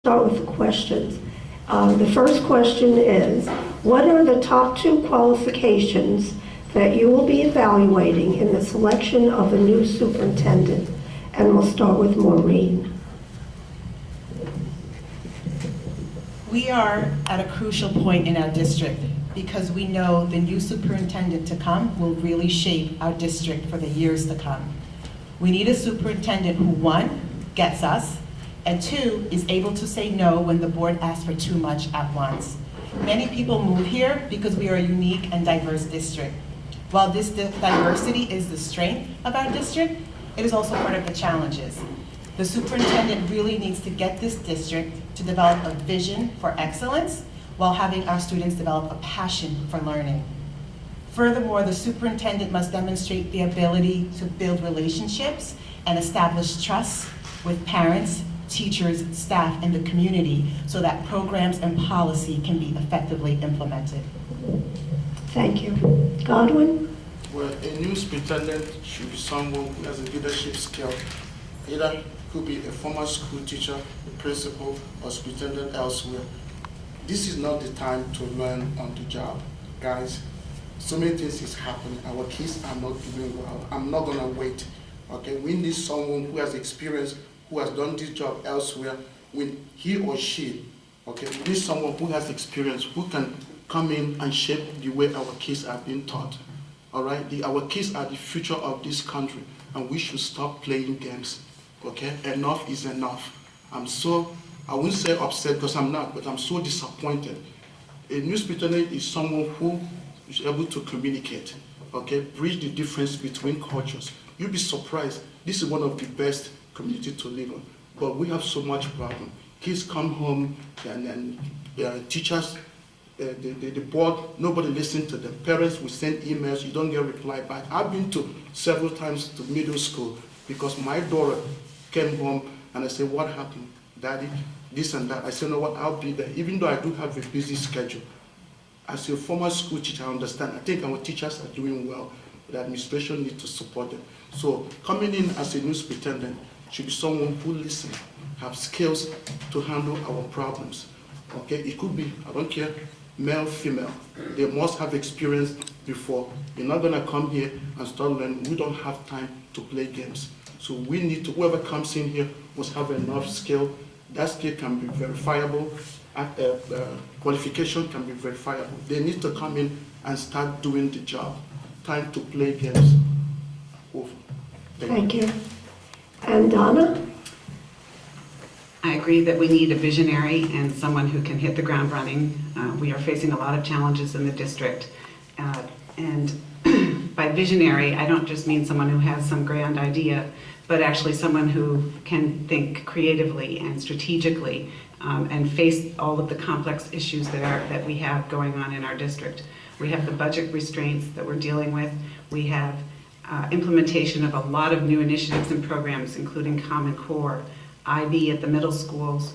Start with the questions. The first question is, what are the top 2 qualifications that you will be evaluating in the selection of a new superintendent? And we'll start with Maureen. We are at a crucial point in our district because we know the new superintendent to come will really shape our district for the years to come. We need a superintendent who, 1, gets us, and 2, is able to say no when the board asks for too much at once. Many people move here because we are a unique and diverse district. While this diversity is the strength of our district, it is also part of the challenges. The superintendent really needs to get this district to develop a vision for excellence while having our students develop a passion for learning. Furthermore, the superintendent must demonstrate the ability to build relationships and establish trust with parents, teachers, staff, and the community so that programs and policy can be effectively implemented. Thank you. Godwin? Well, a new superintendent should be someone who has a leadership skill. Either could be a former school teacher, a principal, or superintendent elsewhere. This is not the time to learn on the job. Guys, so many things is happening. Our kids are not doing well. I'm not gonna wait. Okay, we need someone who has experience, who has done this job elsewhere, when he or she, okay, we need someone who has experience, who can come in and shape the way our kids are being taught. All right, our kids are the future of this country, and we should stop playing games. Okay, enough is enough. I wouldn't say upset because I'm not, but I'm so disappointed. A new superintendent is someone who is able to communicate, okay, bridge the difference between cultures. You'll be surprised. This is one of the best community to live in, but we have so much problem. Kids come home and teachers, the board, nobody listens to them. Parents will send emails, you don't get reply back. I've been to several times to middle school because my daughter came home and I said, what happened? Daddy, this and that. I said, no, what, I'll be there. Even though I do have a busy schedule. As a former school teacher, I understand. I think our teachers are doing well. The administration needs to support them. So coming in as a new superintendent should be someone who listens, have skills to handle our problems. Okay, it could be, I don't care, male, female. They must have experience before. You're not gonna come here and start learning. We don't have time to play games. So we need to, whoever comes in here must have enough skill. That skill can be verifiable, qualification can be verifiable. They need to come in and start doing the job. Time to play games. Over. Thank you. And Donna? I agree that we need a visionary and someone who can hit the ground running. We are facing a lot of challenges in the district. And by visionary, I don't just mean someone who has some grand idea, but actually someone who can think creatively and strategically and face all of the complex issues that we have going on in our district. We have the budget restraints that we're dealing with. We have implementation of a lot of new initiatives and programs, including Common Core, IB at the middle schools,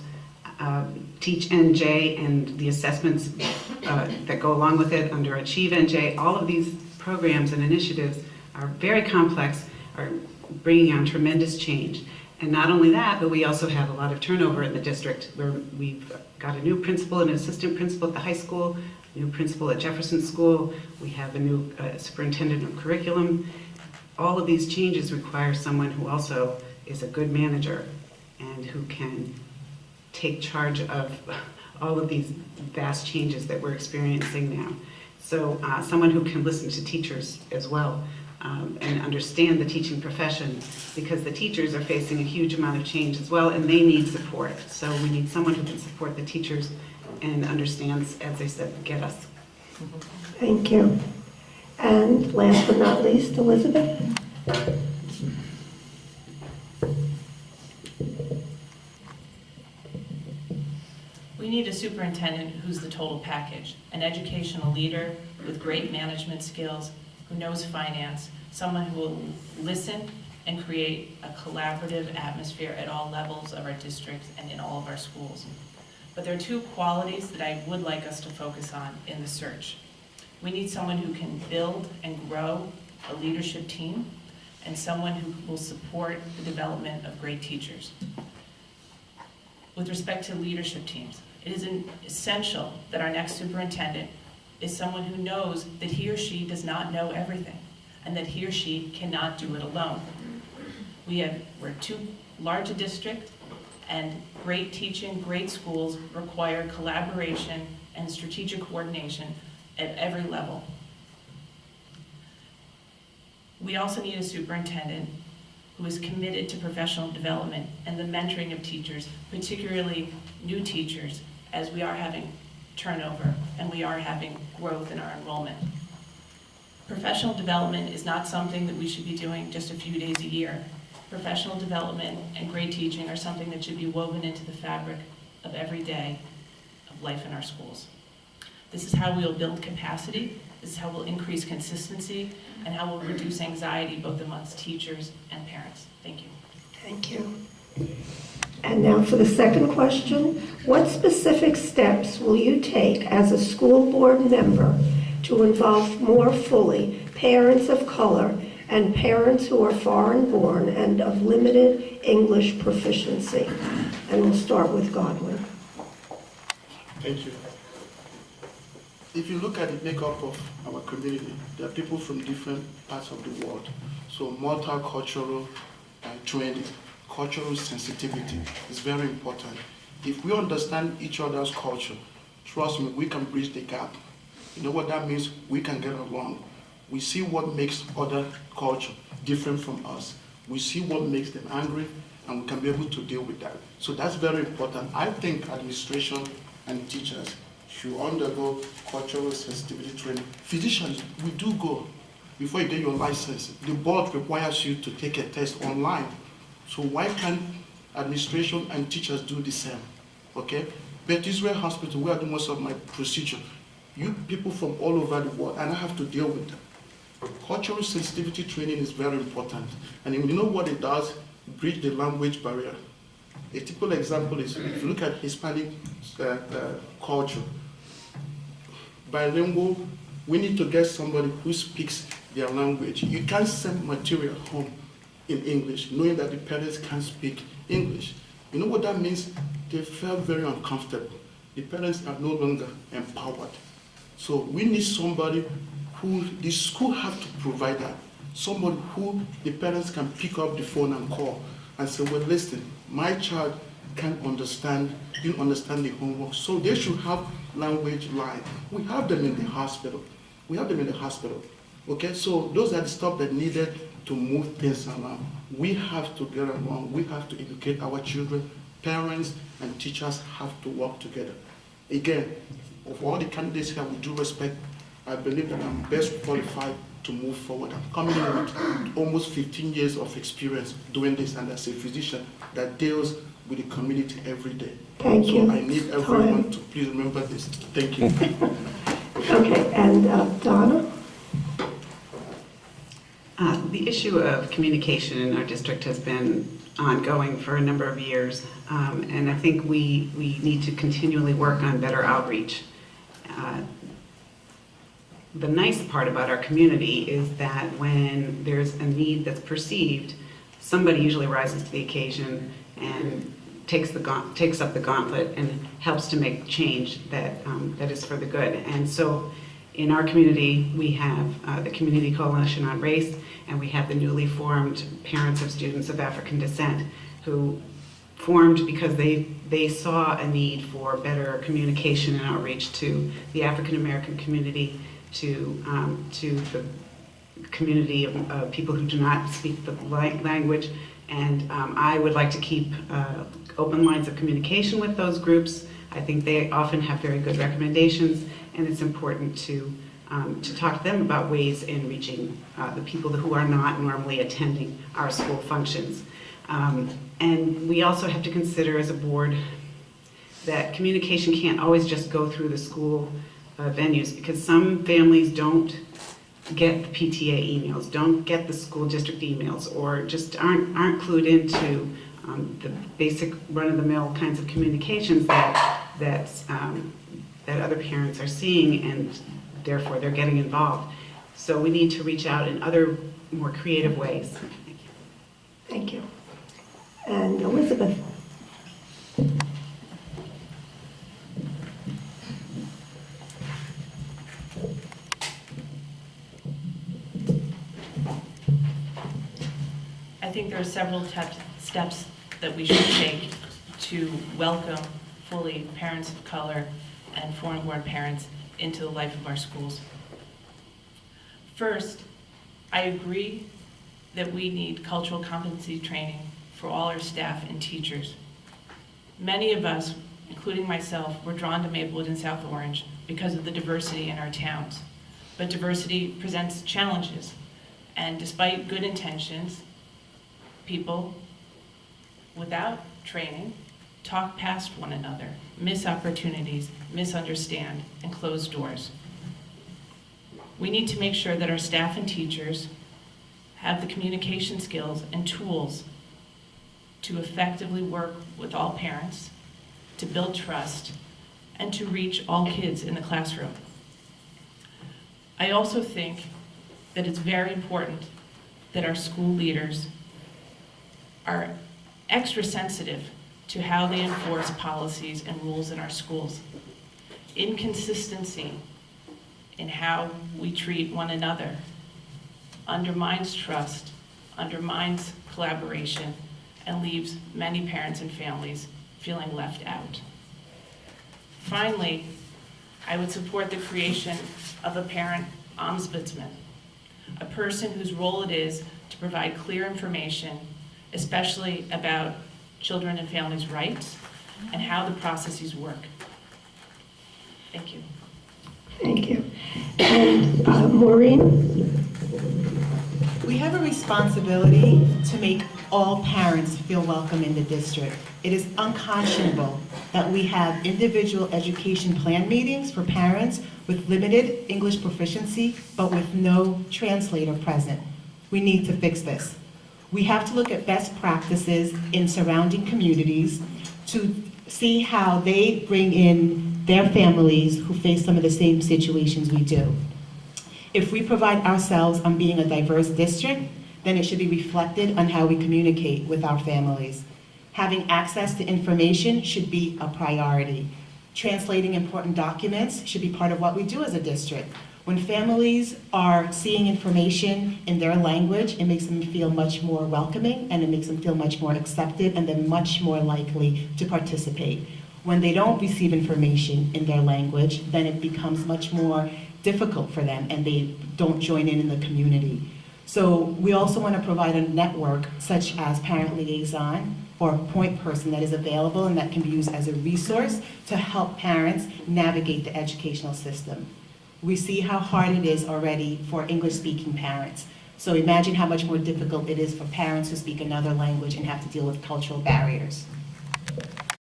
Teach NJ and the assessments that go along with it under Achieve NJ. All of these programs and initiatives are very complex, are bringing on tremendous change. And not only that, but we also have a lot of turnover in the district where we've got a new principal and an assistant principal at the high school, a new principal at Jefferson School, we have a new superintendent of curriculum. All of these changes require someone who also is a good manager and who can take charge of all of these vast changes that we're experiencing now. So someone who can listen to teachers as well and understand the teaching profession, because the teachers are facing a huge amount of change as well and they need support. So we need someone who can support the teachers and understands, as they said, get us. Thank you. And last but not least, Elizabeth? We need a superintendent who's the total package, an educational leader with great management skills, who knows finance, someone who will listen and create a collaborative atmosphere at all levels of our district and in all of our schools. But there are 2 qualities that I would like us to focus on in the search. We need someone who can build and grow a leadership team and someone who will support the development of great teachers. With respect to leadership teams, it is essential that our next superintendent is someone who knows that he or she does not know everything, and that he or she cannot do it alone. We're too large a district, and great teaching, great schools require collaboration and strategic coordination at every level. We also need a superintendent who is committed to professional development and the mentoring of teachers, particularly new teachers, as we are having turnover and we are having growth in our enrollment. Professional development is not something that we should be doing just a few days a year. Professional development and great teaching are something that should be woven into the fabric of every day of life in our schools. This is how we'll build capacity, this is how we'll increase consistency, and how we'll reduce anxiety both amongst teachers and parents. Thank you. Thank you. And now for the second question. What specific steps will you take as a school board member to involve more fully parents of color and parents who are foreign-born and of limited English proficiency? And we'll start with Godwin. Thank you. If you look at the makeup of our community, there are people from different parts of the world. So multicultural training, cultural sensitivity is very important. If we understand each other's culture, trust me, we can bridge the gap. You know what that means? We can get along. We see what makes other culture different from us. We see what makes them angry, and we can be able to deal with that. So that's very important. I think administration and teachers should undergo cultural sensitivity training. Physicians, we do go. Before you get your license, the board requires you to take a test online. So why can't administration and teachers do the same? Okay? But Israel Hospital, where I do most of my procedure, you people from all over the world, and I have to deal with them. Cultural sensitivity training is very important. And you know what it does? Bridge the language barrier. A typical example is, if you look at Hispanic culture, bilingual, we need to get somebody who speaks their language. You can't send material home in English, knowing that the parents can't speak English. You know what that means? They felt very uncomfortable. The parents are no longer empowered. So we need somebody who, the school have to provide that. Somebody who the parents can pick up the phone and call and say, well, listen, my child can't understand, didn't understand the homework, so they should have language line. We have them in the hospital. We have them in the hospital. Okay, so those are the stuff that needed to move things around. We have to get along. We have to educate our children. Parents and teachers have to work together. Again, of all the candidates here, with due respect, I believe that I'm best qualified to move forward. I'm coming in with almost 15 years of experience doing this, and as a physician that deals with the community every day. Thank you. So I need everyone to please remember this. Thank you. Okay, and Donna? The issue of communication in our district has been ongoing for a number of years, and I think we need to continually work on better outreach. The nice part about our community is that when there's a need that's perceived, somebody usually rises to the occasion and takes up the gauntlet and helps to make change that is for the good. And so in our community, we have the Community Coalition on Race, and we have the newly formed Parents of Students of African Descent, who formed because they saw a need for better communication and outreach to the African American community, to the community of people who do not speak the language. And I would like to keep open lines of communication with those groups. I think they often have very good recommendations, and it's important to talk to them about ways in reaching the people who are not normally attending our school functions. And we also have to consider as a board that communication can't always just go through the school venues, because some families don't get the PTA emails, don't get the school district emails, or just aren't clued into the basic run-of-the-mill kinds of communications that other parents are seeing, and therefore they're getting involved. So we need to reach out in other more creative ways. Thank you. Thank you. And Elizabeth? think there are several steps that we should take to welcome fully parents of color and foreign-born parents into the life of our schools. First, I agree that we need cultural competency training for all our staff and teachers. Many of us, including myself, were drawn to Maplewood and South Orange because of the diversity in our towns. But diversity presents challenges, and despite good intentions, people without training talk past one another, miss opportunities, misunderstand, and close doors. We need to make sure that our staff and teachers have the communication skills and tools to effectively work with all parents, to build trust, and to reach all kids in the classroom. I also think that it's very important that our school leaders are extra sensitive to how they enforce policies and rules in our schools. Inconsistency in how we treat one another undermines trust, undermines collaboration, and leaves many parents and families feeling left out. Finally, I would support the creation of a parent ombudsman, a person whose role it is to provide clear information, especially about children and families' rights and how the processes work. Thank you. Thank you. And Maureen? We have a responsibility to make all parents feel welcome in the district. It is unconscionable that we have individual education plan meetings for parents with limited English proficiency, but with no translator present. We need to fix this. We have to look at best practices in surrounding communities to see how they bring in their families who face some of the same situations we do. If we pride ourselves on being a diverse district, then it should be reflected on how we communicate with our families. Having access to information should be a priority. Translating important documents should be part of what we do as a district. When families are seeing information in their language, it makes them feel much more welcoming, and it makes them feel much more accepted, and they're much more likely to participate. When they don't receive information in their language, then it becomes much more difficult for them, and they don't join in the community. So we also want to provide a network such as parent liaison or a point person that is available and that can be used as a resource to help parents navigate the educational system. We see how hard it is already for English-speaking parents. So imagine how much more difficult it is for parents who speak another language and have to deal with cultural barriers.